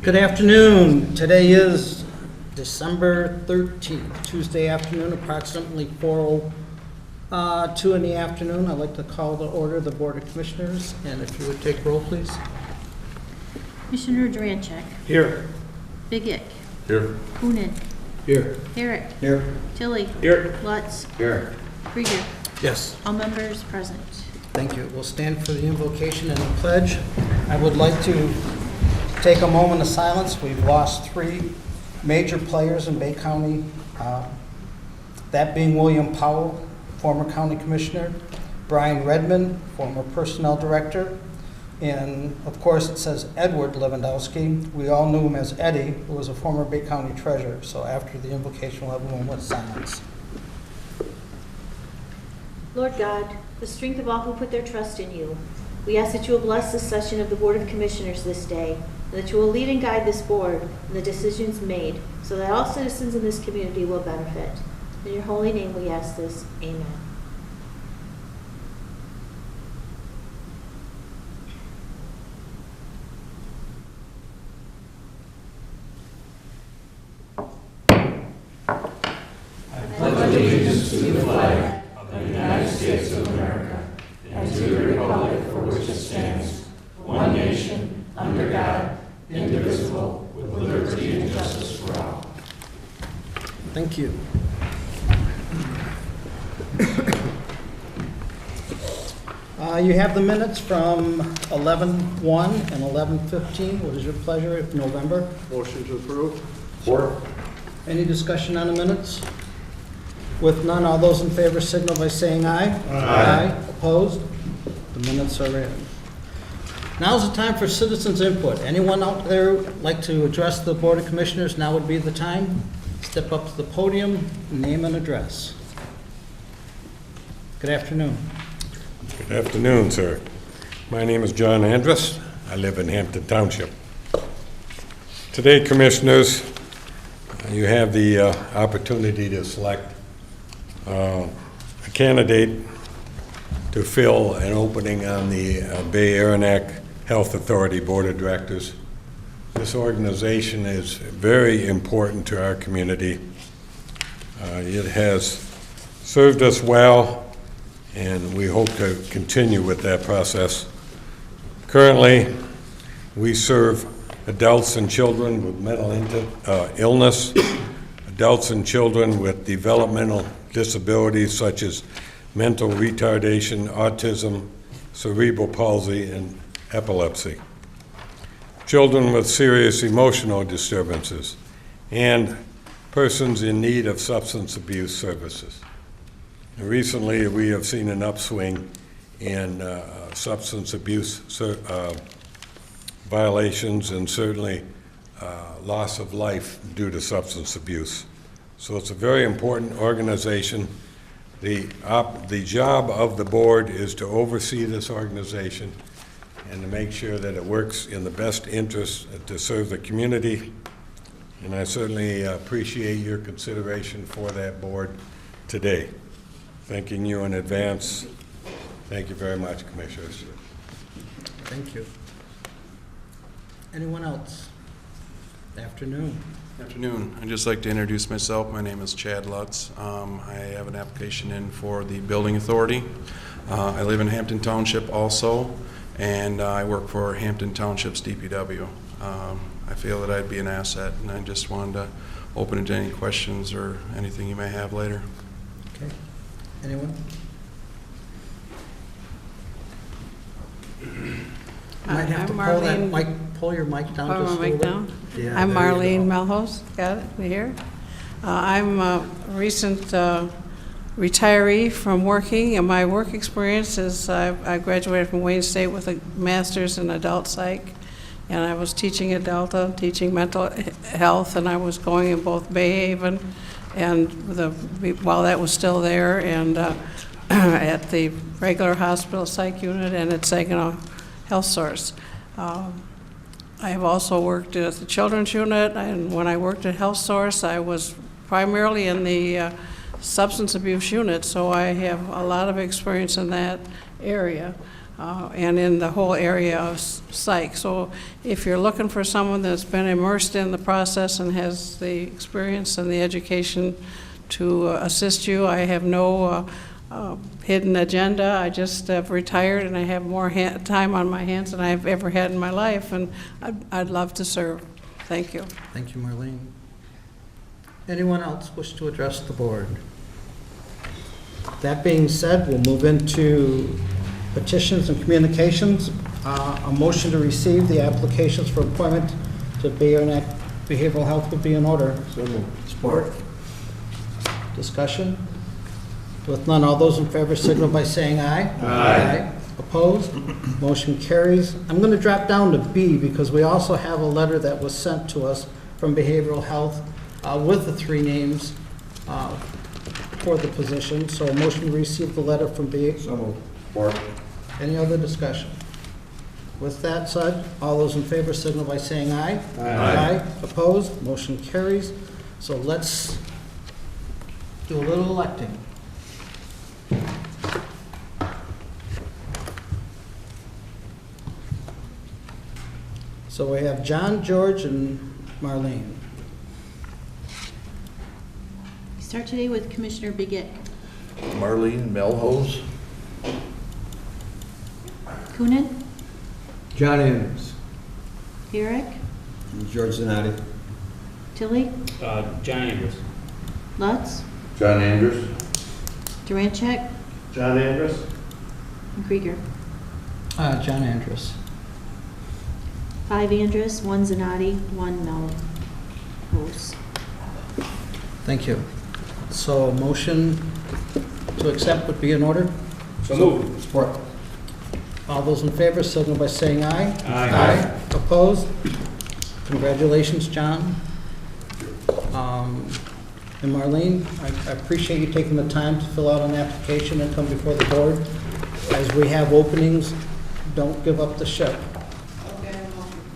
Good afternoon. Today is December 13th, Tuesday afternoon, approximately 4:02 in the afternoon. I'd like to call to order the Board of Commissioners, and if you would take roll, please. Commissioner Durancheck. Here. Bigick. Here. Coonan. Here. Herrick. Here. Tilly. Here. Lutz. Here. Krieger. Yes. All members present. Thank you. We'll stand for the invocation and the pledge. I would like to take a moment of silence. We've lost three major players in Bay County, that being William Powell, former county commissioner, Brian Redmond, former personnel director, and of course it says Edward Lewandowski. We all knew him as Eddie, who was a former Bay County treasurer. So after the invocation, we'll have a moment of silence. Lord God, the strength of all who put their trust in you, we ask that you will bless this session of the Board of Commissioners this day, and that you will lead and guide this board in the decisions made, so that all citizens in this community will benefit. In your holy name we ask this. Amen. I pledge allegiance to the flag of the United States of America and to the republic for which it stands, one nation, under God, indivisible, with liberty and justice for all. Thank you. You have the minutes from 11:01 and 11:15. What is your pleasure of November? Motion to approve. Four. Any discussion on the minutes? With none, all those in favor signal by saying aye. Aye. Opposed? The minutes are read. Now's the time for citizens' input. Anyone out there like to address the Board of Commissioners? Now would be the time. Step up to the podium, name and address. Good afternoon. Good afternoon, sir. My name is John Andrus. I live in Hampton Township. Today, Commissioners, you have the opportunity to select a candidate to fill an opening on the Bay Aranac Health Authority Board of Directors. This organization is very important to our community. It has served us well, and we hope to continue with that process. Currently, we serve adults and children with mental illness, adults and children with developmental disabilities such as mental retardation, autism, cerebral palsy, and epilepsy, children with serious emotional disturbances, and persons in need of substance abuse services. Recently, we have seen an upswing in substance abuse violations and certainly loss of life due to substance abuse. So it's a very important organization. The job of the board is to oversee this organization and to make sure that it works in the best interest to serve the community. And I certainly appreciate your consideration for that board today. Thanking you in advance. Thank you very much, Commissioners. Thank you. Anyone else? Afternoon. Afternoon. I'd just like to introduce myself. My name is Chad Lutz. I have an application in for the Building Authority. I live in Hampton Township also, and I work for Hampton Township's DPW. I feel that I'd be an asset, and I just wanted to open it to any questions or anything you may have later. Okay. Anyone? Might have to pull your mic down just a little bit. Yeah, I'm there you Marlene go. Melhos. Got it here. I'm a recent retiree from working, and my work experience is I graduated from Wayne State with a master's in adult psych, and I was teaching at Delta, teaching mental health, and I was going in both Bay Haven and while that was still there, and at the regular hospital psych unit and at Saginaw Health Source. I have also worked at the children's unit, and when I worked at Health Source, I was primarily in the substance abuse unit, so I have a lot of experience in that area. and in the whole area of psych. So if you're looking for someone that's been immersed in the process and has the experience and the education to assist you, I have no hidden agenda. I just have retired and I have more time on my hands than I've ever had in my life, and I'd love to serve. Thank you. Thank you, Marlene. Anyone else wish to address the board? That being said, we'll move into petitions and communications. A motion to receive the applications for appointment to Behavioral Health would be in order. So moved. Support. Discussion? With none, all those in favor signal by saying aye. Aye. Opposed? Motion carries. I'm going to drop down to B because we also have a letter that was sent to us from Behavioral Health with the 3 names for the position. So a motion to receive the letter from B. So moved. Support. Any other discussion? With that said, all those in favor signal by saying aye. Aye. Opposed? Motion carries. So let's do a little electing. So we have John, George, and Marlene. We start today with Commissioner Bigot. Marlene Melhose. Coonan, John Andrews. Burek, George Zanatti. Tilly, John Andrews. Lutz, John Andrews. Durancheck, John Andrews. and Krieger. John Andrews. 5 Andrus, 1 Zanatti, 1 Melhose. Thank you. So a motion to accept would be in order? So moved. Support. All those in favor signal by saying aye. Aye. Opposed? Congratulations, John. And Marlene, I appreciate you taking the time to fill out an application and come before the board. As we have openings, don't give up the ship.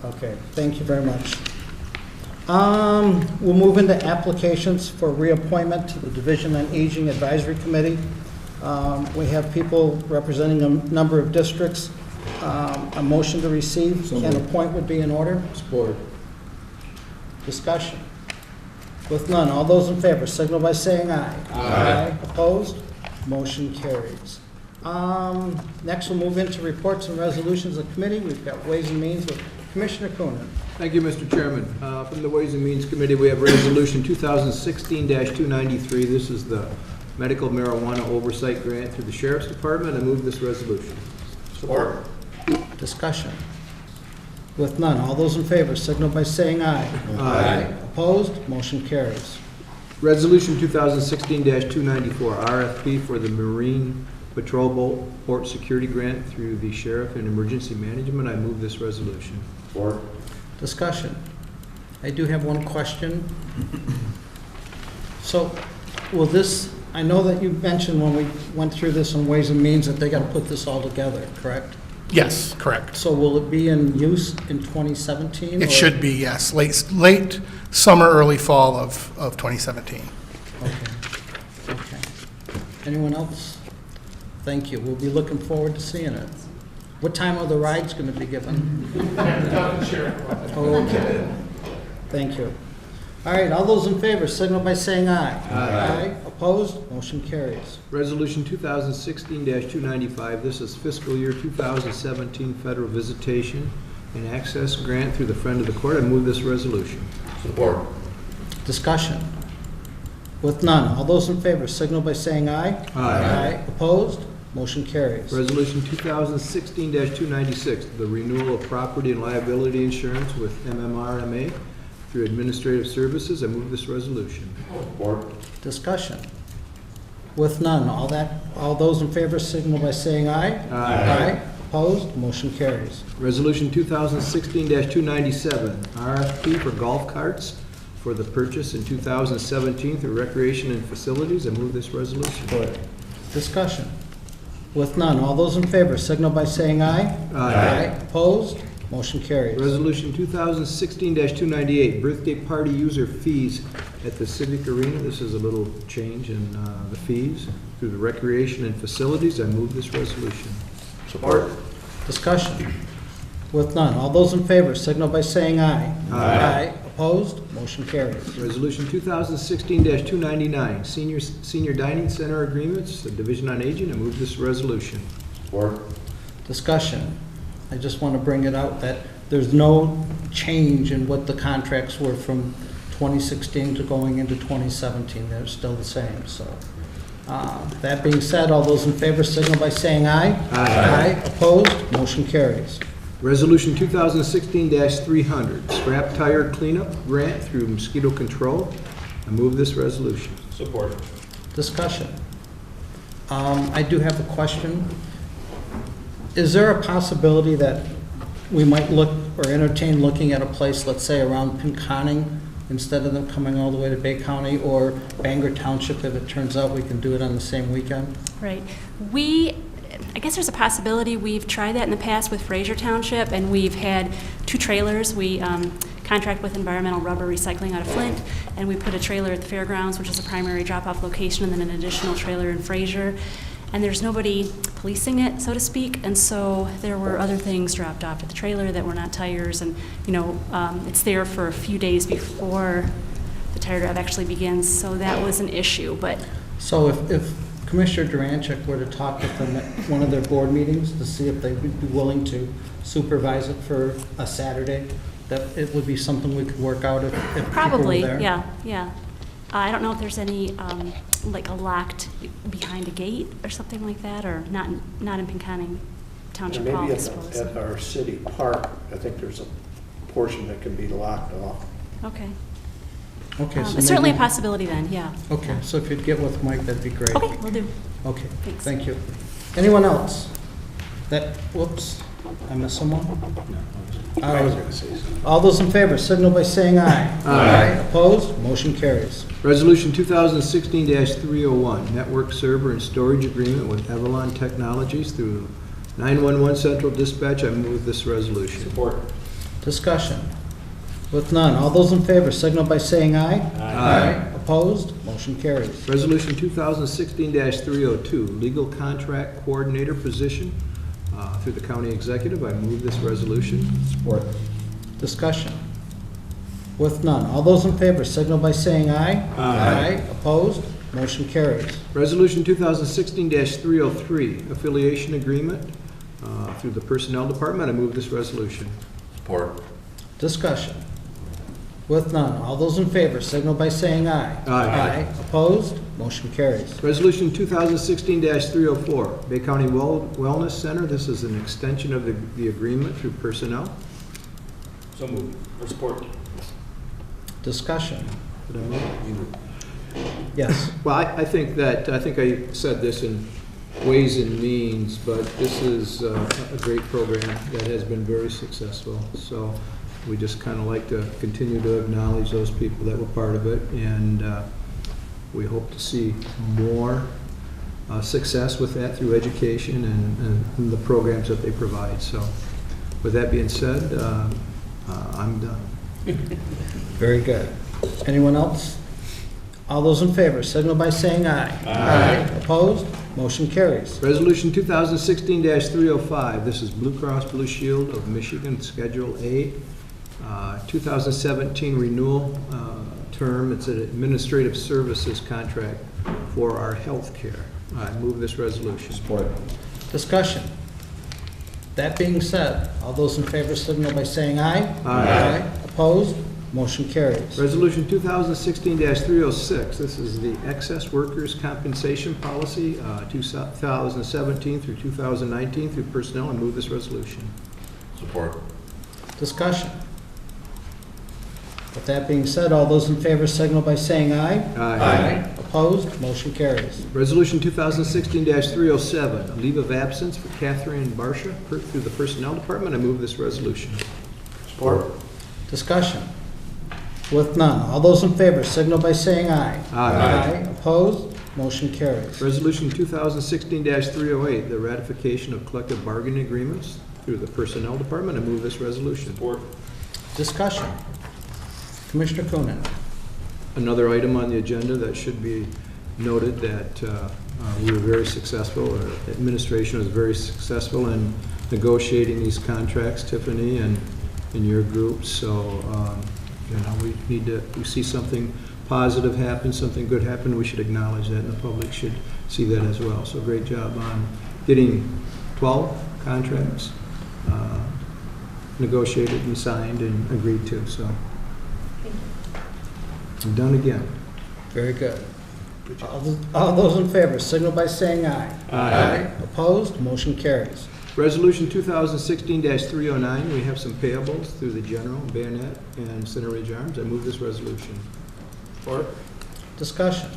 Okay, thank you very much. We'll move into applications for reappointment to the Division on Aging Advisory Committee. We have people representing a number of districts. A motion to receive and appoint would be in order. Support. Discussion. With none, all those in favor signal by saying aye. Aye. Opposed? Motion carries. Next, we'll move into reports and resolutions of committee. We've got Ways and Means with Commissioner Coonan. Thank you, Mr. Chairman. From the Ways and Means Committee, we have Resolution 2016-293. This is the medical marijuana oversight grant through the Sheriff's Department. I move this resolution. Support. Discussion. With none, all those in favor signal by saying aye. Aye. Opposed? Motion carries. Resolution 2016-294, RFP for the Marine Patrol Boat Port Security Grant through the Sheriff and Emergency Management. I move this resolution. Support. Discussion. I do have one question. So, will this, I know that you mentioned when we went through this on Ways and Means that they got to put this all together, correct? Yes, correct. So will it be in use in 2017? It should be, yes, late summer, early fall of 2017. Okay. Anyone else? Thank you. We'll be looking forward to seeing it. What time are the rides going to be given? Okay. Thank you. All right, all those in favor, signal by saying aye. Aye. Opposed? Motion carries. Resolution 2016-295, this is fiscal year 2017 federal visitation and access grant through the Friend of the Court. I move this resolution. Support. Discussion. With none, all those in favor, signal by saying aye. Aye. Opposed? Motion carries. Resolution 2016-296, the renewal of property and liability insurance with MMRMA through administrative services. I move this resolution. Support. Discussion. With none, all those in favor signal by saying aye. Aye. Opposed? Motion carries. Resolution 2016-297, RFP for golf carts for the purchase in 2017 through Recreation and Facilities. I move this resolution. Discussion. With none, all those in favor signal by saying aye. Aye. Opposed? Motion carries. Resolution 2016-298, birthday party user fees at the Civic Arena. This is a little change in the fees through the Recreation and Facilities. I move this resolution. Support. Discussion? With none, all those in favor signal by saying aye. Aye. Opposed? Motion carries. Resolution 2016-299, Senior Dining Center Agreements, the Division on Aging. I move this resolution. Support. Discussion. I just want to bring it out that there's no change in what the contracts were from 2016 to going into 2017. They're still the same, so. That being said, all those in favor signal by saying aye. Aye. Opposed? Motion carries. Resolution 2016-300, Scrap Tire Cleanup Grant through Mosquito Control. I move this resolution. Support. Discussion. I do have a question. Is there a possibility that we might look or entertain looking at a place, let's say around Pinconning, instead of them coming all the way to Bay County, or Bangor Township if it turns out we can do it on the same weekend? Right. I guess there's a possibility. We've tried that in the past with Fraser Township, and we've had 2 trailers. We contract with Environmental Rubber Recycling out of Flint, and we put a trailer at the fairgrounds, which is a primary drop-off location, and then an additional trailer in Fraser. And there's nobody policing it, so to speak, and so there were other things dropped off at the trailer that were not tires, and it's there for a few days before the tire drive actually begins, so that was an issue. But So if Commissioner Durancheck were to talk with them at one of their board meetings to see if they would be willing to supervise it for a Saturday, that it would be something we could work out if probably, people were there? yeah. I don't know if there's any, like a locked behind a gate or something like that, or not in Pinconning Township Hall, I Maybe suppose. at our city park, I think there's a portion that can be locked off. Okay. Okay, so It's certainly a maybe- possibility then, yeah. Okay, so if you'd get with Mike, that'd be great. Okay, will do. Okay, Thanks. thank you. Anyone else? Whoops, I missed someone? I was going to say something. All those in favor, signal by saying aye. Aye. Opposed? Motion carries. Resolution 2016-301, Network Server and Storage Agreement with Avalon Technologies through 911 Central Dispatch. I move this resolution. Support. Discussion. With none, all those in favor, signal by saying aye. Aye. Opposed? Motion carries. Resolution 2016-302, Legal Contract Coordinator position through the County Executive. I move this resolution. Support. Discussion. With none, all those in favor, signal by saying aye. Aye. Opposed? Motion carries. Resolution 2016-303, Affiliation Agreement through the Personnel Department. I move this resolution. Support. Discussion. With none, all those in favor, signal by saying aye. Aye. Opposed? Motion carries. Resolution 2016-304, Bay County Wellness Center. This is an extension of the agreement through personnel. So moved. Or support. Discussion. Did I move? Yes. Well, I think I said this in Ways and Means, but this is a great program that has been very successful. So we just kind of like to continue to acknowledge those people that were part of it, and we hope to see more success with that through education and the programs that they provide. So with that being said, I'm done. Very good. Anyone else? All those in favor, signal by saying aye. Aye. Opposed? Motion carries. Resolution 2016-305, this is Blue Cross Blue Shield of Michigan, Schedule A, 2017 renewal term. It's an administrative services contract for our health care. I move this resolution. Support. Discussion. That being said, all those in favor signal by saying aye. Aye. Opposed? Motion carries. Resolution 2016-306, this is the excess workers' compensation policy, 2017 through 2019 through personnel. I move this resolution. Support. Discussion. With that being said, all those in favor signal by saying aye. Aye. Opposed? Motion carries. Resolution 2016-307, leave of absence for Catherine Barsha through the Personnel Department. I move this resolution. Support. Discussion. With none, all those in favor signal by saying aye. Aye. Opposed? Motion carries. Resolution 2016-308, the ratification of collective bargaining agreements through the Personnel Department. I move this resolution. Support. Discussion. Commissioner Coonan. Another item on the agenda that should be noted that we were very successful, or administration was very successful in negotiating these contracts, Tiffany, and in your group. So, we need to, we see something positive happen, something good happen, we should acknowledge that, and the public should see that as well. So great job on getting 12 contracts negotiated and signed and agreed to, so. I'm done again. Very good. All those in favor, signal by saying aye. Aye. Opposed? Motion carries. Resolution 2016-309, we have some payables through the general, bayonet, and center ridge arms. I move this resolution. Support. Discussion.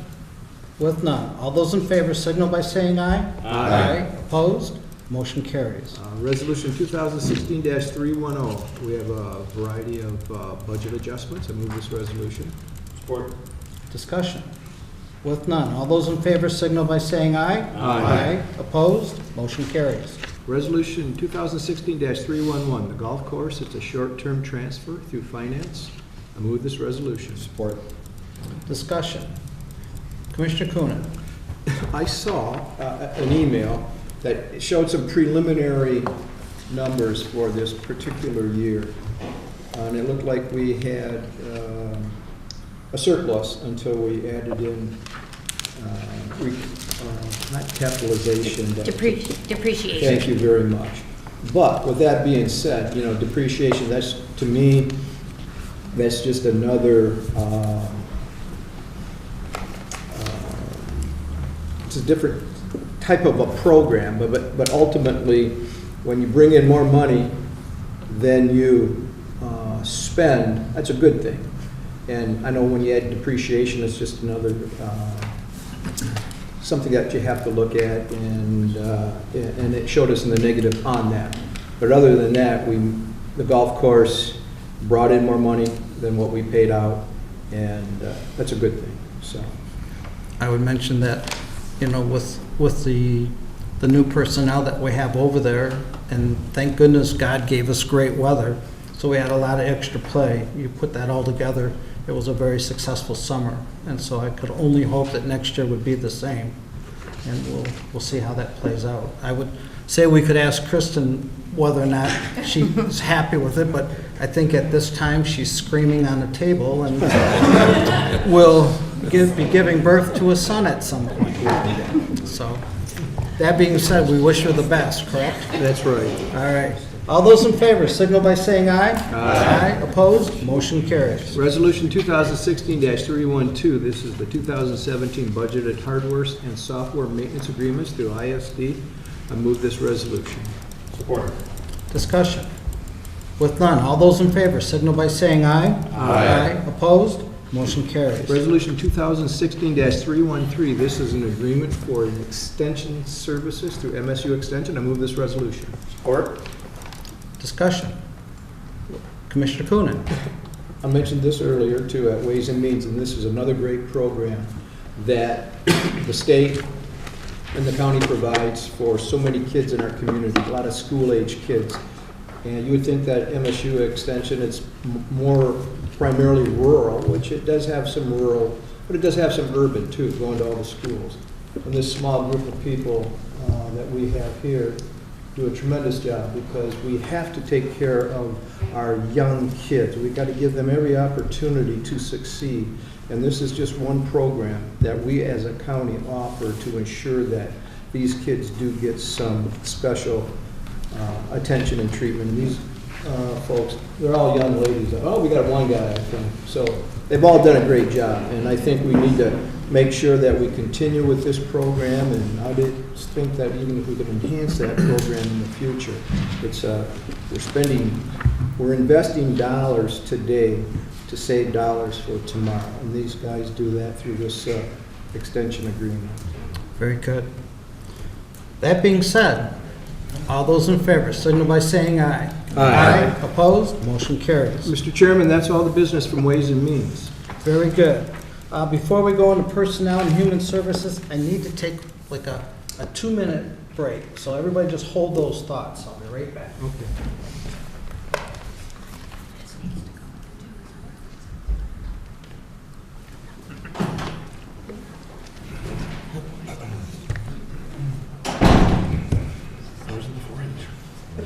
With none. All those in favor signal by saying aye. Aye. Opposed? Motion carries. Resolution 2016-310, we have a variety of budget adjustments. I move this resolution. Support. Discussion. With none. All those in favor signal by saying aye. Aye. Opposed? Motion carries. Resolution 2016-311, the golf course, it's a short-term transfer through finance. I move this resolution. Support. Discussion. Commissioner Coonan. I saw an email that showed some preliminary numbers for this particular year. And it looked like we had a surplus until we added in, not capitalization. but- Depreciation. Thank you very much. But with that being said, depreciation, that's, to me, that's just another, it's a different type of a program, but ultimately, when you bring in more money than you spend, that's a good thing. And I know when you add depreciation, it's just another, something that you have to look at, and it showed us in the negative on that. But other than that, the golf course brought in more money than what we paid out, and that's a good thing, so. I would mention that, with the new personnel that we have over there, and thank goodness God gave us great weather, so we had a lot of extra play. You put that all together, it was a very successful summer, and so I could only hope that next year would be the same, and we'll see how that plays out. I would say we could ask Kristen whether or not she's happy with it, but I think at this time she's screaming on the table, and will be giving birth to a son at some point. So, that being said, we wish her the best, correct? That's right. All right. All those in favor, signal by saying aye. Aye. Opposed? Motion carries. Resolution 2016-312, this is the 2017 budgeted hardware and software maintenance agreements through ISD. I move this resolution. Support. Discussion. With none, all those in favor, signal by saying aye. Aye. Opposed? Motion carries. Resolution 2016-313, this is an agreement for an extension services through MSU Extension. I move this resolution. Support. Discussion. Commissioner Coonan. I mentioned this earlier too at Ways and Means, and this is another great program that the state and the county provides for so many kids in our community, a lot of school-age kids. And you would think that MSU Extension is more primarily rural, which it does have some rural, but it does have some urban too, going to all the schools. And this small group of people that we have here do a tremendous job, because we have to take care of our young kids. We've got to give them every opportunity to succeed. And this is just one program that we as a county offer to ensure that these kids do get some special attention and treatment. And these folks, they're all young ladies. Oh, we got one guy, I think. So they've all done a great job. And I think we need to make sure that we continue with this program, and I did think that even if we could enhance that program in the future, it's we're investing dollars today to save dollars for tomorrow, and these guys do that through this extension agreement. Very good. That being said, all those in favor, signal by saying aye. Aye. Opposed? Motion carries. Mr. Chairman, that's all the business from Ways and Means. Very good. Before we go into Personnel and Human Services, I need to take like a 2-minute break. So everybody just hold those thoughts. I'll be right back. Okay.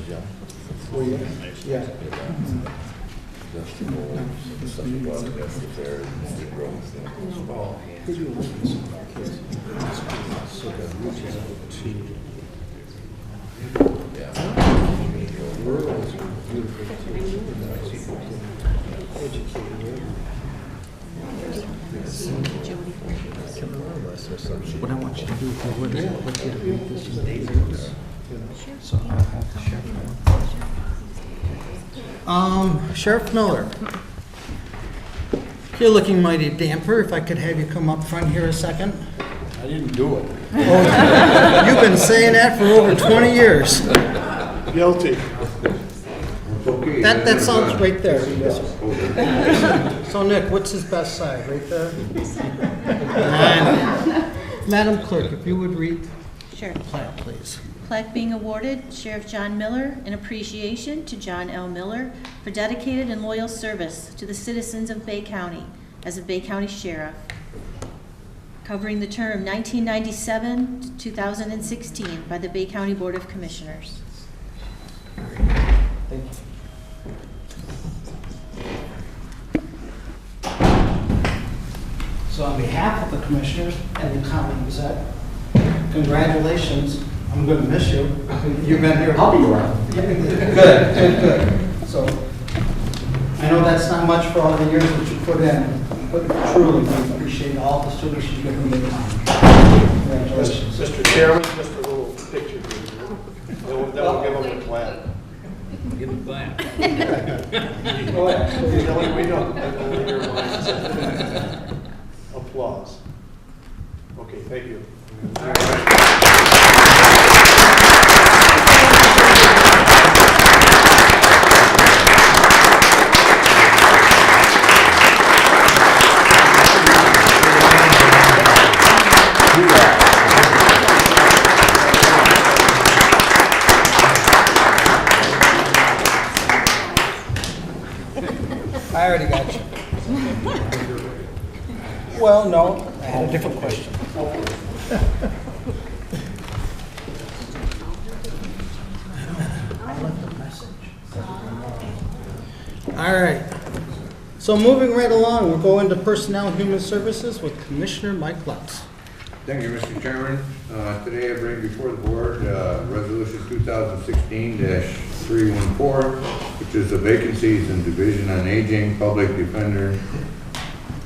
What I want you to do, if you would, I'd like you to read this in the notes. So I'll have the sheriff. Sheriff Miller. You're looking mighty damper. If I could have you come up front here a second. I didn't do it. Oh, you've been saying that for over 20 years. Guilty. That sounds right there. So Nick, what's his best side? Right there? And Madam Clerk, if you would read Sure. the plaque, please. Plaque being awarded Sheriff John Miller in appreciation to John L. Miller for dedicated and loyal service to the citizens of Bay County as a Bay County Sheriff, covering the term 1997 to 2016 by the Bay County Board of Commissioners. Thank you. So on behalf of the commissioners and the county exec, congratulations. I'm going to miss you. You've been here. I'll be around. Good. So I know that's not much for all the years that you put in, but truly we appreciate all the service you've given the county. Congratulations. Mr. Chairman, just a little picture. Then we'll give them a clap. Give him a clap. Go ahead. We don't. Applause. Okay, thank you. I already got you. Well, no, I had a different question. All right. So moving right along, we'll go into Personnel and Human Services with Commissioner Mike Lutz. Thank you, Mr. Chairman. Today I bring before the board Resolution 2016-314, which is the vacancies in Division on Aging, Public Defender,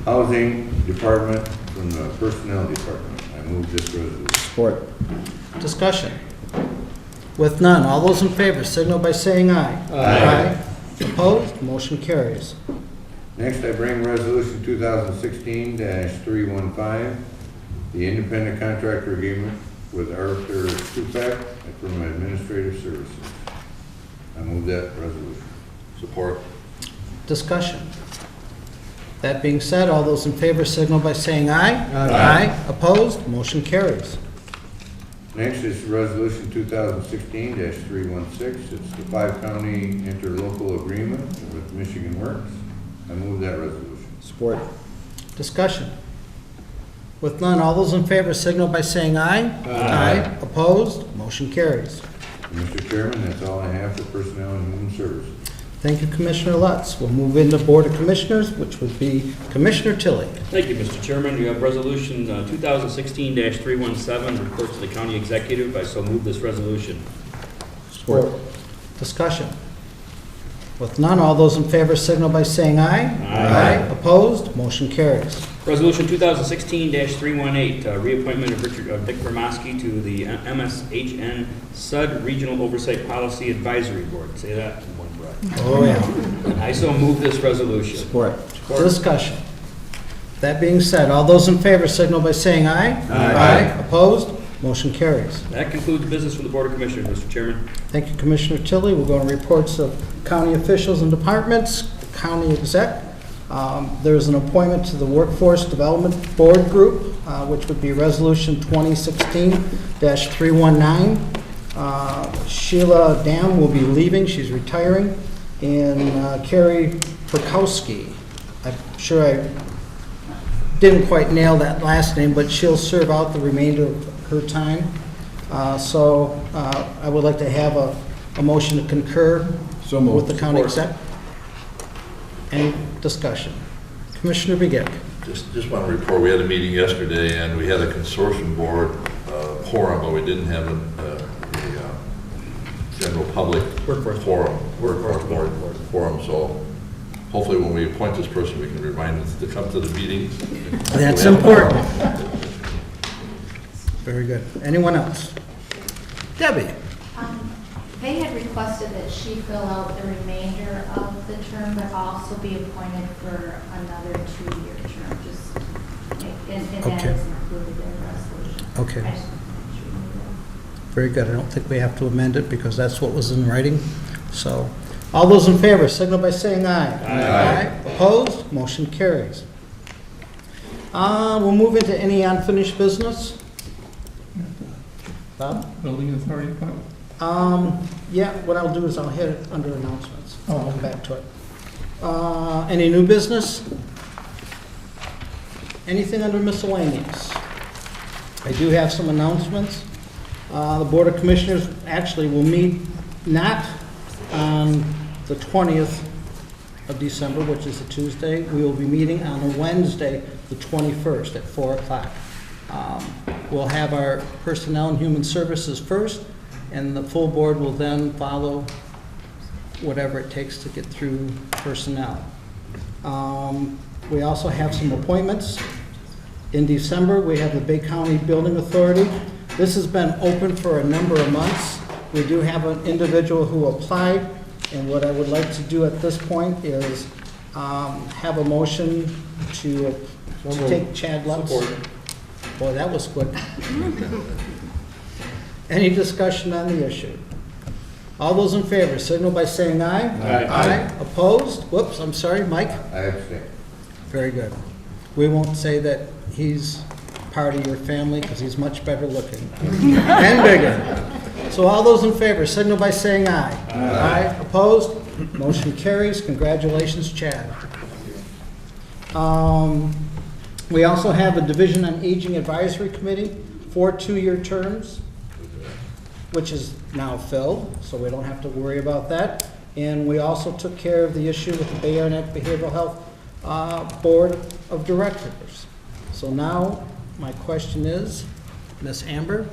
Housing Department from the Personnel Department. I move this resolution. Support. Discussion. With none, all those in favor signal by saying aye. Aye. Opposed? Motion carries. Next, I bring Resolution 2016-315, the independent contractor agreement with Arthur Stupak from Administrative Services. I move that resolution. Support. Discussion. That being said, all those in favor signal by saying aye. Aye. Opposed? Motion carries. Next is Resolution 2016-316. It's the 5-county interlocal agreement with Michigan Works. I move that resolution. Support. Discussion. With none, all those in favor signal by saying aye. Aye. Opposed? Motion carries. Mr. Chairman, that's all I have for Personnel and Human Services. Thank you, Commissioner Lutz. We'll move into Board of Commissioners, which would be Commissioner Tilley. Thank you, Mr. Chairman. You have Resolution 2016-317, reports to the county executive. I so move this resolution. Support. Discussion. With none, all those in favor signal by saying aye. Aye. Opposed? Motion carries. Resolution 2016-318, reappointment of Dick Vermosky to the MSHN SUD Regional Oversight Policy Advisory Board. Say that in one breath. Oh, yeah. I so move this resolution. Support. Discussion. That being said, all those in favor signal by saying aye. Aye. Opposed? Motion carries. That concludes business for the Board of Commissioners, Mr. Chairman. Thank you, Commissioner Tilley. We'll go on reports of county officials and departments, county exec. There's an appointment to the Workforce Development Board Group, which would be Resolution 2016-319. Sheila Dam will be leaving. She's retiring. And Carrie Perkowski. I'm sure I didn't quite nail that last name, but she'll serve out the remainder of her time. So I would like to have a a motion to concur So moved. with the county exec. Any discussion? Commissioner Begic. Just want to report, we had a meeting yesterday, and we had a consortium board quorum, but we didn't have a general public workforce board quorum, so hopefully when we appoint this person, we can remind them to come to the meetings. That's important. Very good. Anyone else? Debbie? They had requested that she fill out the remainder of the term, but also be appointed for another 2-year term, and that Okay. is included in the resolution. Okay. I just wanted to make sure you knew that. Very good. I don't think we have to amend it because that's what was in writing. So, all those in favor, signal by saying aye. Aye. Opposed? Motion carries. We'll move into any unfinished business. Bob? Building authority appointment? Yeah, what I'll do is I'll hit it under announcements. I'll come back to it. Any new business? Anything under miscellaneous? I do have some announcements. The Board of Commissioners actually will meet not on the 20th of December, which is a Tuesday. We will be meeting on a Wednesday, the 21st at 4 o'clock. We'll have our Personnel and Human Services first, and the full board will then follow whatever it takes to get through personnel. We also have some appointments. In December, we have the Bay County Building Authority. This has been open for a number of months. We do have an individual who applied, and what I would like to do at this point is have a motion to take Chad Lutz. Boy, that was quick. Any discussion on the issue? All those in favor, signal by saying aye. Aye. Opposed? Whoops, I'm sorry, Mike? I abstain. Very good. We won't say that he's part of your family because he's much better looking and bigger. So all those in favor, signal by saying aye. Aye. Opposed? Motion carries. Congratulations, Chad. We also have a Division on Aging Advisory Committee, 4 2-year terms, which is now filled, so we don't have to worry about that. And we also took care of the issue with the Bay Area Behavioral Health Board of Directors. So now, my question is, Ms. Amber,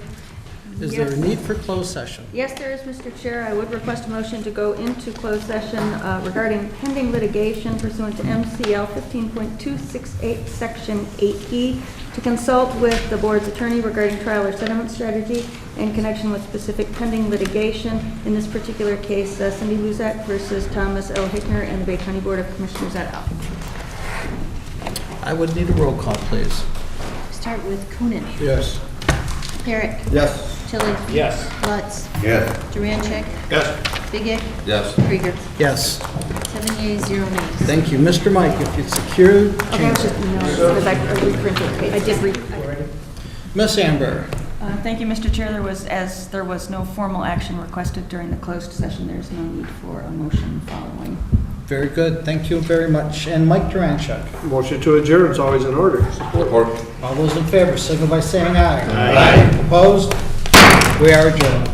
is there a need for closed session? Yes, there is, Mr. Chair. I would request a motion to go into closed session regarding pending litigation pursuant to MCL 15.268, Section 8E, to consult with the board's attorney regarding trial or settlement strategy in connection with specific pending litigation. In this particular case, Cindy Luzak versus Thomas L. Hickner and the Bay County Board of Commissioners et al. I would need a roll call, please. Start with Coonan. Yes. Herrick. Yes. Tilly. Yes. Lutz. Yes. Durancheck. Yes. Bigick. Yes. Krieger. Yes. 7 yeas, 0 nays. Thank you. Mr. Mike, if you'd secure, Okay, change it. because I reprinted. I did read. Ms. Amber. Thank you, Mr. Chair. There was no formal action requested during the closed session, there's no need for a motion following. Very good. Thank you very much. And Mike Durancheck. Motion to adjourn is always in order. Support. All those in favor, signal by saying aye. Aye. Opposed? We are adjourned.